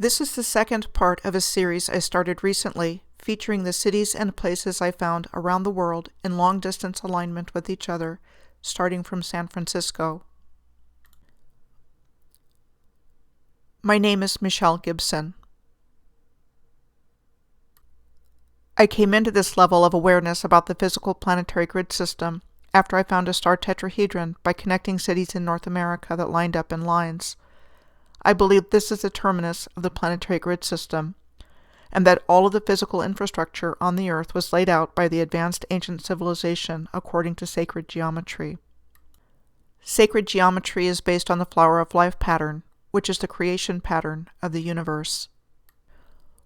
This is the second part of a series I started recently, featuring the cities and places I found around the world in long-distance alignment with each other, starting from San Francisco. My name is Michelle Gibson. I came into this level of awareness about the physical planetary grid system after I found a star tetrahedron by connecting cities in North America that lined up in lines. I believe this is the terminus of the planetary grid system, and that all of the physical infrastructure on the Earth was laid out by the advanced ancient civilization according to sacred geometry. Sacred geometry is based on the flower of life pattern, which is the creation pattern of the universe.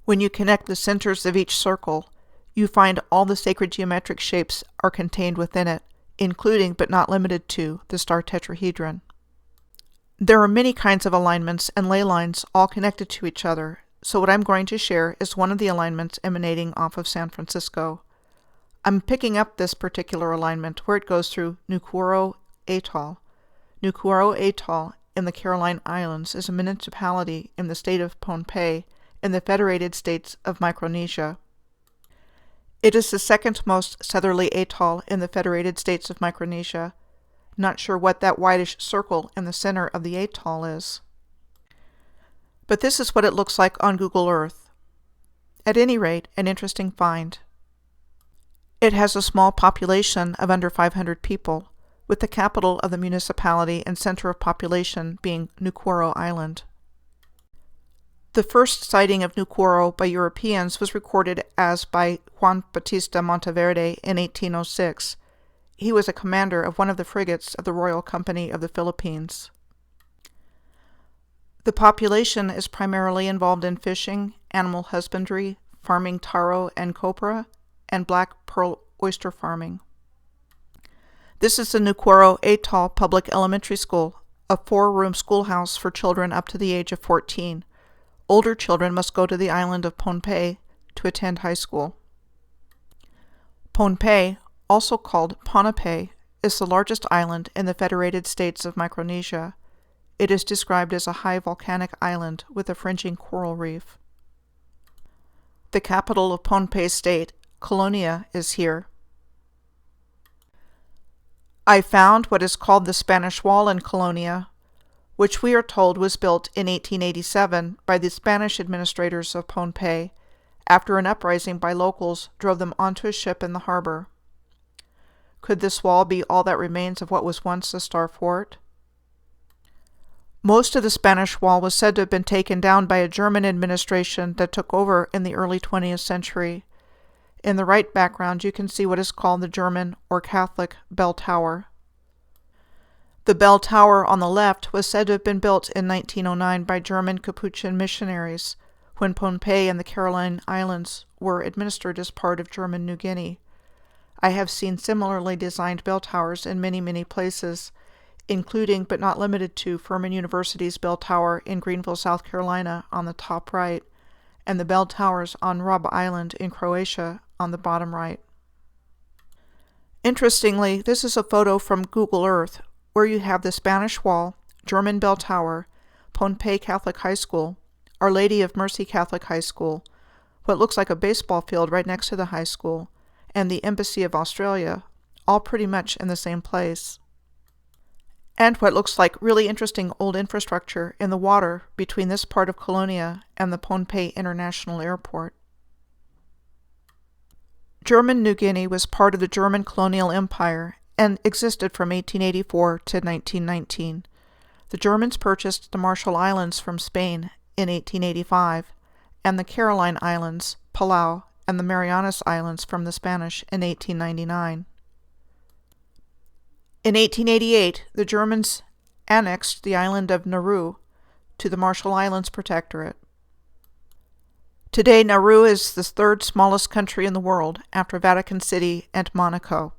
When you connect the centers of each circle, you find all the sacred geometric shapes are contained within it, including but not limited to the star tetrahedron. There are many kinds of alignments and ley lines all connected to each other, so what I'm going to share is one of the alignments emanating off of San Francisco. I'm picking up this particular alignment where it goes through Nukuoro Atoll. Nukuoro Atoll in the Caroline Islands is a municipality in the state of Pohnpei in the Federated States of Micronesia. It is the second most southerly atoll in the Federated States of Micronesia. Not sure what that whitish circle in the center of the atoll is. But this is what it looks like on Google Earth. At any rate, an interesting find. It has a small population of under 500 people, with the capital of the municipality and center of population being Nukuoro Island. The first sighting of Nukuoro by Europeans was recorded as by Juan Bautista Monteverde in 1806. He was a commander of one of the frigates of the Royal Company of the Philippines. The population is primarily involved in fishing, animal husbandry, farming taro and copra, and black pearl oyster farming. This is the Nukuoro Atoll Public Elementary School, a 4-room schoolhouse for children up to the age of 14. Older children must go to the island of Pohnpei to attend high school. Pohnpei, also called Pohnpei, is the largest island in the Federated States of Micronesia. It is described as a high volcanic island with a fringing coral reef. The capital of Pohnpei State, Colonia, is here. I found what is called the Spanish Wall in Colonia, which we are told was built in 1887 by the Spanish administrators of Pohnpei after an uprising by locals drove them onto a ship in the harbor. Could this wall be all that remains of what was once a star fort? Most of the Spanish wall was said to have been taken down by a German administration that took over in the early 20th century. In the right background you can see what is called the German or Catholic bell tower. The bell tower on the left was said to have been built in 1909 by German Capuchin missionaries when Pohnpei and the Caroline Islands were administered as part of German New Guinea. I have seen similarly designed bell towers in many places, including but not limited to Furman University's bell tower in Greenville, South Carolina on the top right, and the bell towers on Rab Island in Croatia on the bottom right. Interestingly, this is a photo from Google Earth, where you have the Spanish Wall, German Bell Tower, Pohnpei Catholic High School, Our Lady of Mercy Catholic High School, what looks like a baseball field right next to the high school, and the Embassy of Australia, all pretty much in the same place. And what looks like really interesting old infrastructure in the water between this part of Colonia and the Pohnpei International Airport. German New Guinea was part of the German colonial empire and existed from 1884 to 1919. The Germans purchased the Marshall Islands from Spain in 1885, and the Caroline Islands, Palau, and the Marianas Islands from the Spanish in 1899. In 1888, the Germans annexed the island of Nauru to the Marshall Islands Protectorate. Today, Nauru is the third smallest country in the world after Vatican City and Monaco.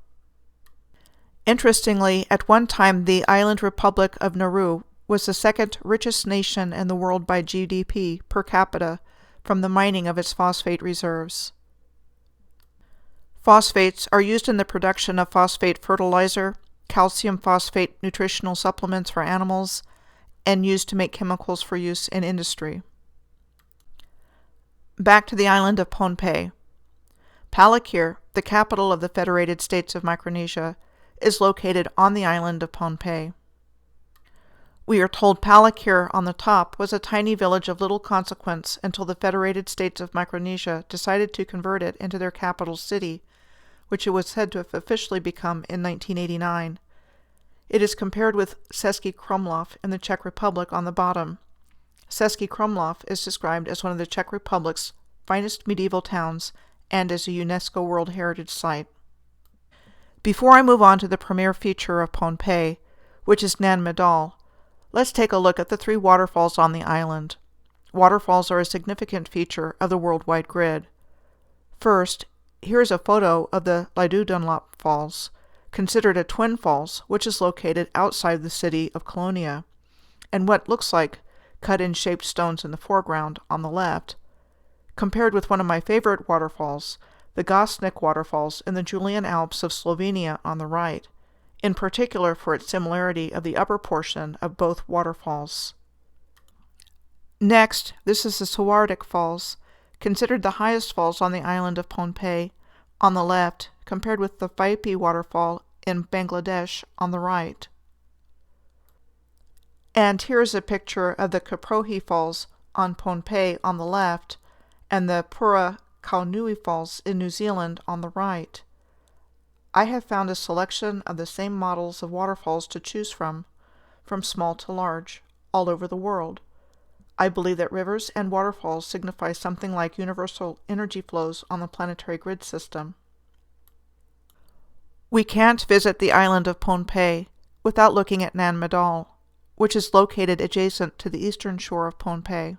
Interestingly, at one time the island republic of Nauru was the second richest nation in the world by GDP per capita from the mining of its phosphate reserves. Phosphates are used in the production of phosphate fertilizer, calcium phosphate nutritional supplements for animals, and used to make chemicals for use in industry. Back to the island of Pohnpei. Palikir, the capital of the Federated States of Micronesia, is located on the island of Pohnpei. We are told Palikir on the top was a tiny village of little consequence until the Federated States of Micronesia decided to convert it into their capital city, which it was said to have officially become in 1989. It is compared with Český Krumlov in the Czech Republic on the bottom. Český Krumlov is described as one of the Czech Republic's finest medieval towns and as a UNESCO World Heritage Site. Before I move on to the premier feature of Pohnpei, which is Nan Madol, let's take a look at the 3 waterfalls on the island. Waterfalls are a significant feature of the worldwide grid. First, here is a photo of the Lido Dunlop Falls, considered a twin falls, which is located outside the city of Colonia, and what looks like cut-in-shaped stones in the foreground on the left, compared with one of my favorite waterfalls, the Gosnik waterfalls in the Julian Alps of Slovenia on the right, in particular for its similarity of the upper portion of both waterfalls. Next, this is the Sawardik Falls, considered the highest falls on the island of Pohnpei, on the left, compared with the Phaipi waterfall in Bangladesh on the right. And here is a picture of the Kaprohi Falls on Pohnpei on the left, and the Pura Kaunui Falls in New Zealand on the right. I have found a selection of the same models of waterfalls to choose from small to large, all over the world. I believe that rivers and waterfalls signify something like universal energy flows on the planetary grid system. We can't visit the island of Pohnpei without looking at Nan Madol, which is located adjacent to the eastern shore of Pohnpei.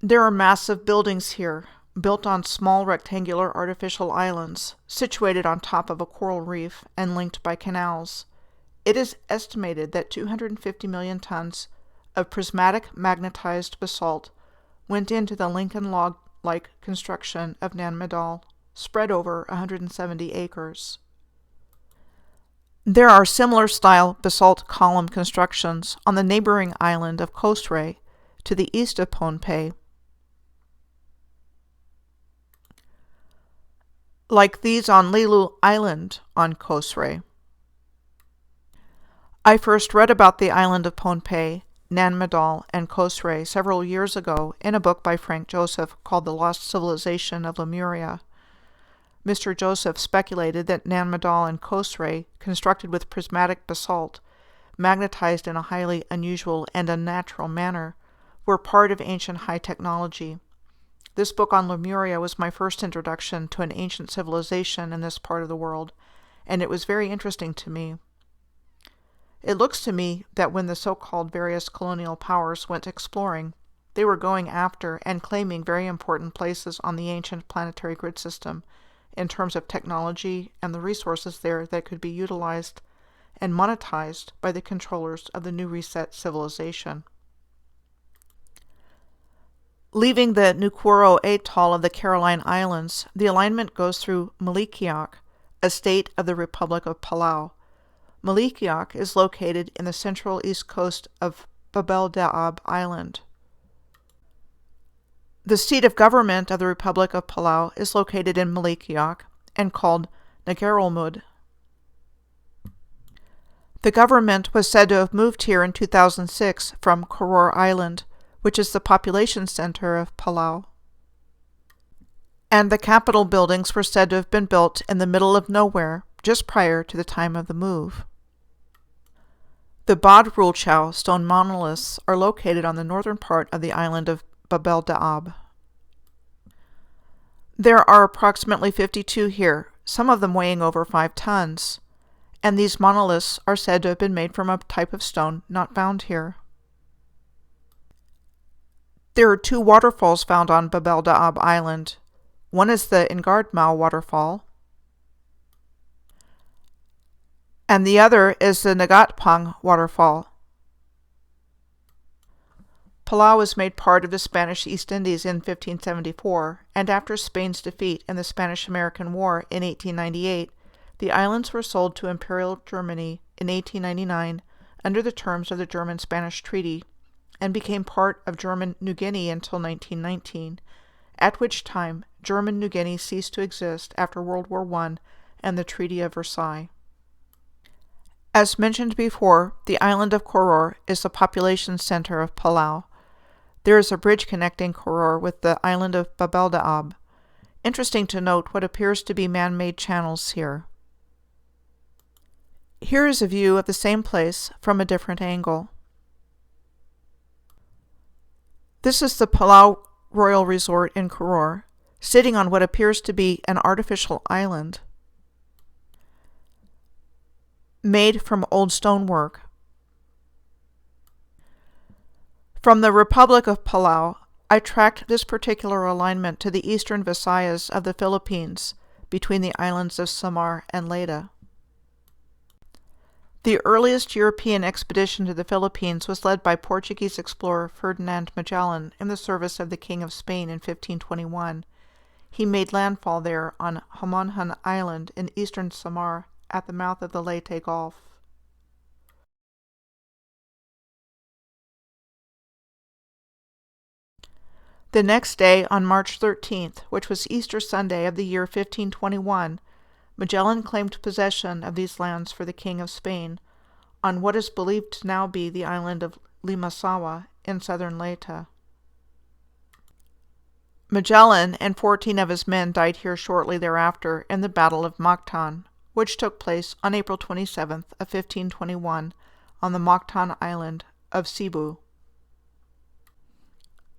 There are massive buildings here, built on small rectangular artificial islands, situated on top of a coral reef and linked by canals. It is estimated that 250 million tons of prismatic magnetized basalt went into the Lincoln log-like construction of Nan Madol, spread over 170 acres. There are similar style basalt column constructions on the neighboring island of Khosrei, to the east of Pohnpei. Like these on Lilu Island on Khosrei. I first read about the island of Pohnpei, Nan Madol, and Khosrei several years ago in a book by Frank Joseph called The Lost Civilization of Lemuria. Mr. Joseph speculated that Nan Madol and Khosrei, constructed with prismatic basalt, magnetized in a highly unusual and unnatural manner, were part of ancient high technology. This book on Lemuria was my first introduction to an ancient civilization in this part of the world, and it was very interesting to me. It looks to me that when the so-called various colonial powers went exploring, they were going after and claiming very important places on the ancient planetary grid system in terms of technology and the resources there that could be utilized and monetized by the controllers of the new reset civilization. Leaving the Nukuoro atoll of the Caroline Islands, the alignment goes through Malikiak, a state of the Republic of Palau. Malikiak is located in the central east coast of Babel Da'ab Island. The seat of government of the Republic of Palau is located in Malikiak and called Nagaralmud. The government was said to have moved here in 2006 from Koror Island, which is the population center of Palau. And the Capitol buildings were said to have been built in the middle of nowhere, just prior to the time of the move. The Bad Rulchow stone monoliths are located on the northern part of the island of Babel Da'ab. There are approximately 52 here, some of them weighing over 5 tons, and these monoliths are said to have been made from a type of stone not found here. There are 2 waterfalls found on Babel Da'ab Island. One is the Ingardmau waterfall, and the other is the Nagatpang waterfall. Palau was made part of the Spanish East Indies in 1574, and after Spain's defeat in the Spanish-American War in 1898, the islands were sold to Imperial Germany in 1899 under the terms of the German-Spanish Treaty, and became part of German New Guinea until 1919, at which time German New Guinea ceased to exist after World War I and the Treaty of Versailles. As mentioned before, the island of Koror is the population center of Palau. There is a bridge connecting Koror with the island of Babeldaab. Interesting to note what appears to be man-made channels here. Here is a view of the same place from a different angle. This is the Palau Royal Resort in Koror, sitting on what appears to be an artificial island made from old stonework. From the Republic of Palau, I tracked this particular alignment to the eastern Visayas of the Philippines, between the islands of Samar and Leyte. The earliest European expedition to the Philippines was led by Portuguese explorer Ferdinand Magellan in the service of the King of Spain in 1521. He made landfall there on Homonhon Island in eastern Samar at the mouth of the Leyte Gulf. The next day, on March 13th, which was Easter Sunday of the year 1521, Magellan claimed possession of these lands for the King of Spain, on what is believed to now be the island of Limasawa in southern Leyte. Magellan and 14 of his men died here shortly thereafter in the Battle of Mactan, which took place on April 27th of 1521 on the Mactan island of Cebu.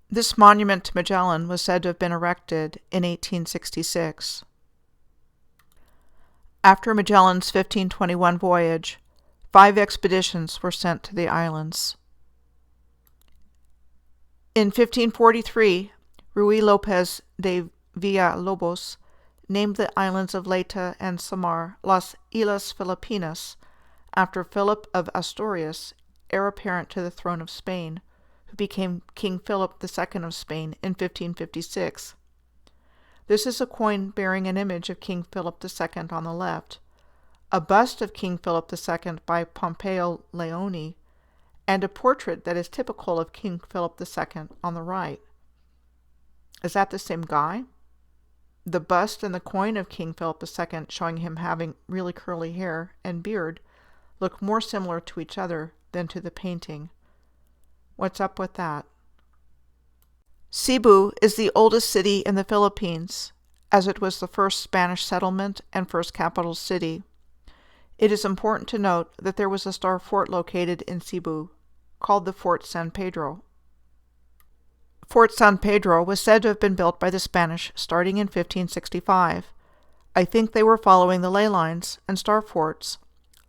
This monument to Magellan was said to have been erected in 1866. After Magellan's 1521 voyage, 5 expeditions were sent to the islands. In 1543, Ruy Lopez de Villalobos named the islands of Leyte and Samar Las Islas Filipinas, after Philip of Asturias, heir apparent to the throne of Spain, who became King Philip II of Spain in 1556. This is a coin bearing an image of King Philip II on the left, a bust of King Philip II by Pompeo Leone, and a portrait that is typical of King Philip II on the right. Is that the same guy? The bust and the coin of King Philip II, showing him having really curly hair and beard, look more similar to each other than to the painting. What's up with that? Cebu is the oldest city in the Philippines, as it was the first Spanish settlement and first capital city. It is important to note that there was a star fort located in Cebu, called the Fort San Pedro. Fort San Pedro was said to have been built by the Spanish starting in 1565. I think they were following the ley lines, and star forts,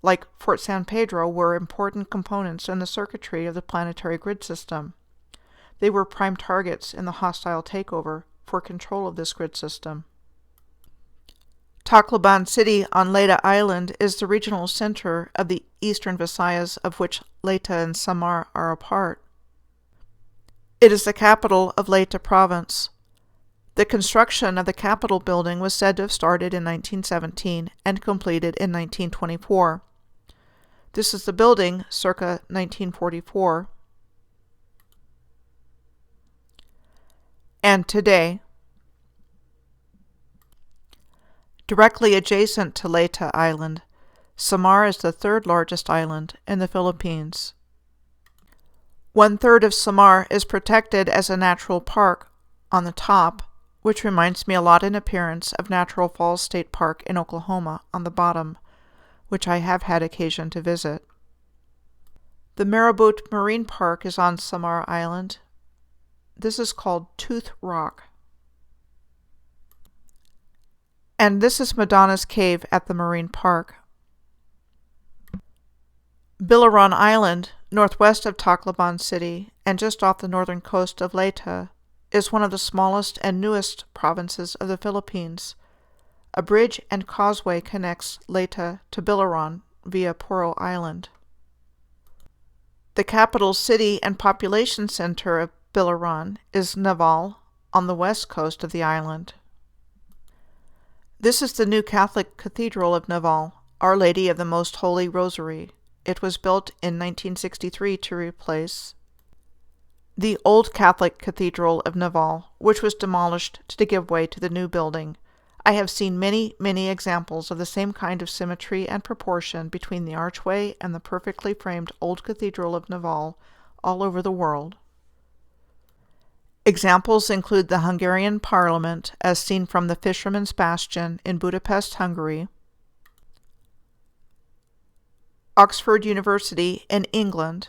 like Fort San Pedro, were important components in the circuitry of the planetary grid system. They were prime targets in the hostile takeover for control of this grid system. Tacloban City on Leyte Island is the regional center of the eastern Visayas, of which Leyte and Samar are a part. It is the capital of Leyte Province. The construction of the Capitol building was said to have started in 1917 and completed in 1924. This is the building circa 1944. And today, directly adjacent to Leyte Island, Samar is the third largest island in the Philippines. 1/3 of Samar is protected as a natural park on the top, which reminds me a lot in appearance of Natural Falls State Park in Oklahoma on the bottom, which I have had occasion to visit. The Marabut Marine Park is on Samar Island. This is called Tooth Rock. And this is Madonna's Cave at the Marine Park. Biliran Island, northwest of Tacloban City and just off the northern coast of Leyte, is one of the smallest and newest provinces of the Philippines. A bridge and causeway connects Leyte to Biliran via Puro Island. The capital city and population center of Biliran is Naval, on the west coast of the island. This is the new Catholic Cathedral of Naval, Our Lady of the Most Holy Rosary. It was built in 1963 to replace The old Catholic Cathedral of Naval, which was demolished to give way to the new building. I have seen many, many examples of the same kind of symmetry and proportion between the archway and the perfectly framed old Cathedral of Naval all over the world. Examples include the Hungarian Parliament, as seen from the Fisherman's Bastion in Budapest, Hungary, Oxford University in England,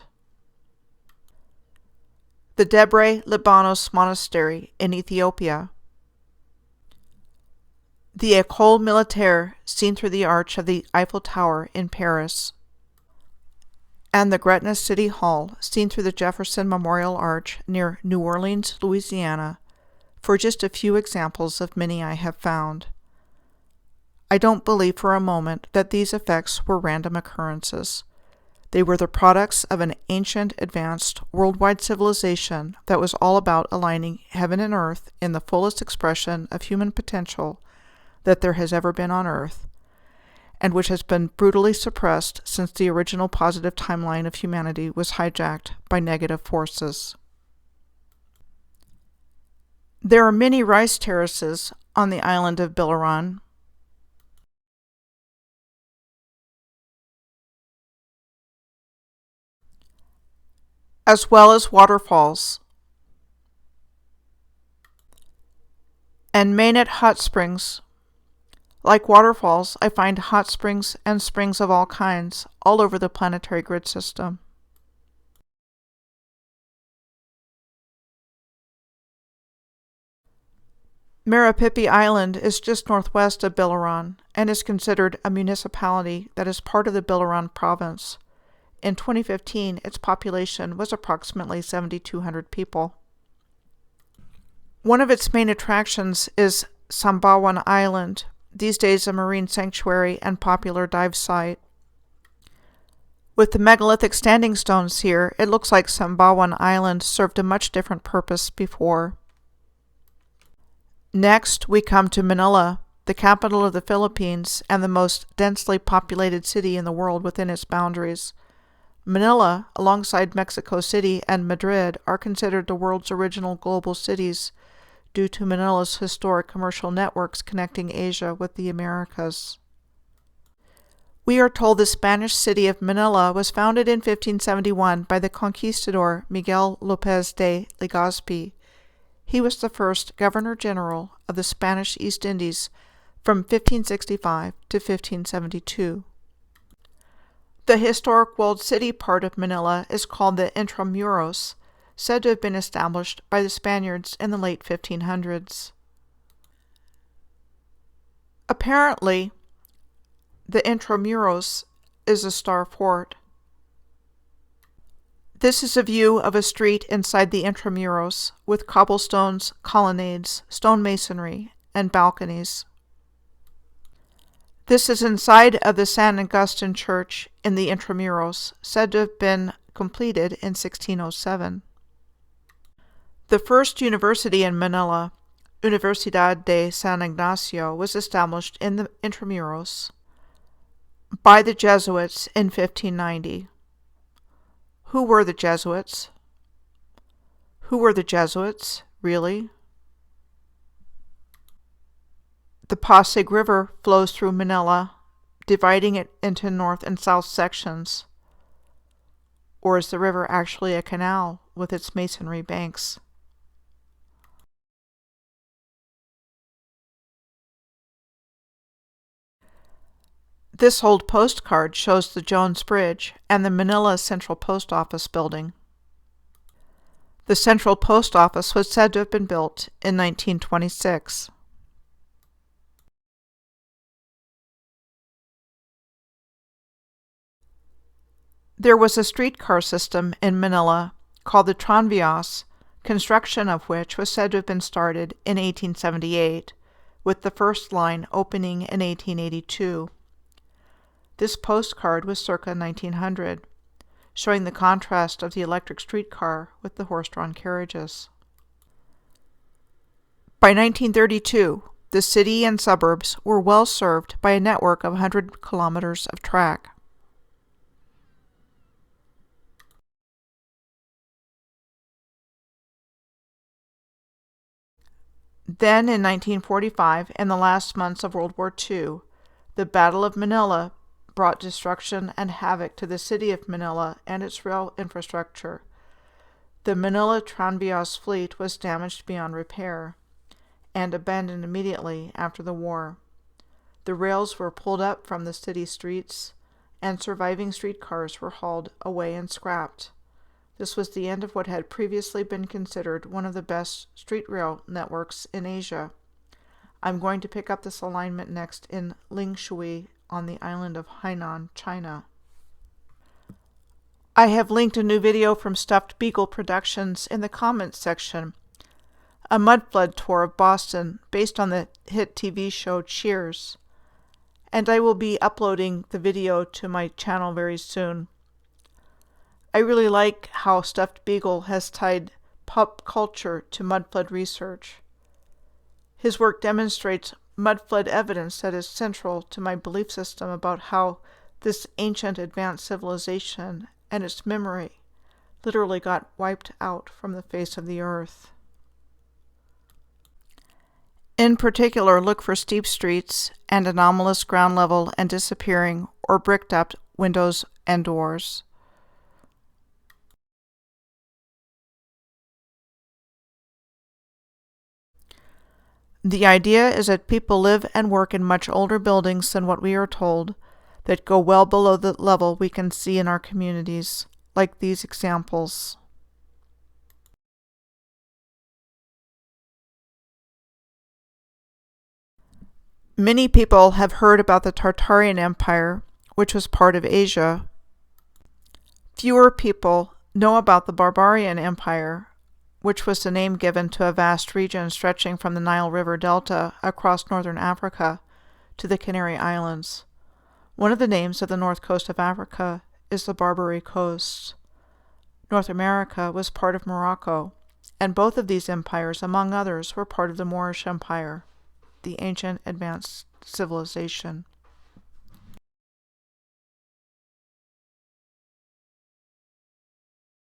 the Debre Libanos Monastery in Ethiopia, the École Militaire seen through the arch of the Eiffel Tower in Paris, and the Gretna City Hall seen through the Jefferson Memorial Arch near New Orleans, Louisiana, for just a few examples of many I have found. I don't believe for a moment that these effects were random occurrences. They were the products of an ancient, advanced, worldwide civilization that was all about aligning heaven and earth in the fullest expression of human potential that there has ever been on earth, and which has been brutally suppressed since the original positive timeline of humanity was hijacked by negative forces. There are many rice terraces on the island of Biliran. As well as waterfalls. And Mainit hot springs. Like waterfalls, I find hot springs and springs of all kinds all over the planetary grid system. Marapipi Island is just northwest of Biliran and is considered a municipality that is part of the Biliran province. In 2015, its population was approximately 7,200 people. One of its main attractions is Sambawan Island, these days a marine sanctuary and popular dive site. With the megalithic standing stones here, it looks like Sambawan Island served a much different purpose before. Next, we come to Manila, the capital of the Philippines and the most densely populated city in the world within its boundaries. Manila, alongside Mexico City and Madrid, are considered the world's original global cities due to Manila's historic commercial networks connecting Asia with the Americas. We are told the Spanish city of Manila was founded in 1571 by the conquistador Miguel López de Legazpi. He was the first Governor-General of the Spanish East Indies from 1565 to 1572. The historic walled city part of Manila is called the Intramuros, said to have been established by the Spaniards in the late 1500s. Apparently, the Intramuros is a star fort. This is a view of a street inside the Intramuros with cobblestones, colonnades, stone masonry, and balconies. This is inside of the San Agustin Church in the Intramuros, said to have been completed in 1607. The first university in Manila, Universidad de San Ignacio, was established in the Intramuros by the Jesuits in 1590. Who were the Jesuits? Who were the Jesuits, really? The Pasig River flows through Manila, dividing it into north and south sections. Or is the river actually a canal with its masonry banks? This old postcard shows the Jones Bridge and the Manila Central Post Office building. The Central Post Office was said to have been built in 1926. There was a streetcar system in Manila called the Tranvías, construction of which was said to have been started in 1878, with the first line opening in 1882. This postcard was circa 1900, showing the contrast of the electric streetcar with the horse-drawn carriages. By 1932, the city and suburbs were well served by a network of 100 kilometers of track. Then in 1945, in the last months of World War II, the Battle of Manila brought destruction and havoc to the city of Manila and its rail infrastructure. The Manila Tranvías fleet was damaged beyond repair and abandoned immediately after the war. The rails were pulled up from the city streets, and surviving streetcars were hauled away and scrapped. This was the end of what had previously been considered one of the best street rail networks in Asia. I'm going to pick up this alignment next in Lingshui on the island of Hainan, China. I have linked a new video from Stuffed Beagle Productions in the comments section, a mudflood tour of Boston based on the hit TV show Cheers, and I will be uploading the video to my channel very soon. I really like how Stuffed Beagle has tied pop culture to mudflood research. His work demonstrates mudflood evidence that is central to my belief system about how this ancient advanced civilization and its memory literally got wiped out from the face of the earth. In particular, look for steep streets and anomalous ground level and disappearing or bricked up windows and doors. The idea is that people live and work in much older buildings than what we are told, that go well below the level we can see in our communities, like these examples. Many people have heard about the Tartarian Empire, which was part of Asia. Fewer people know about the Barbarian Empire, which was the name given to a vast region stretching from the Nile River Delta across northern Africa to the Canary Islands. One of the names of the north coast of Africa is the Barbary Coast. North America was part of Morocco, and both of these empires, among others, were part of the Moorish Empire, the ancient advanced civilization.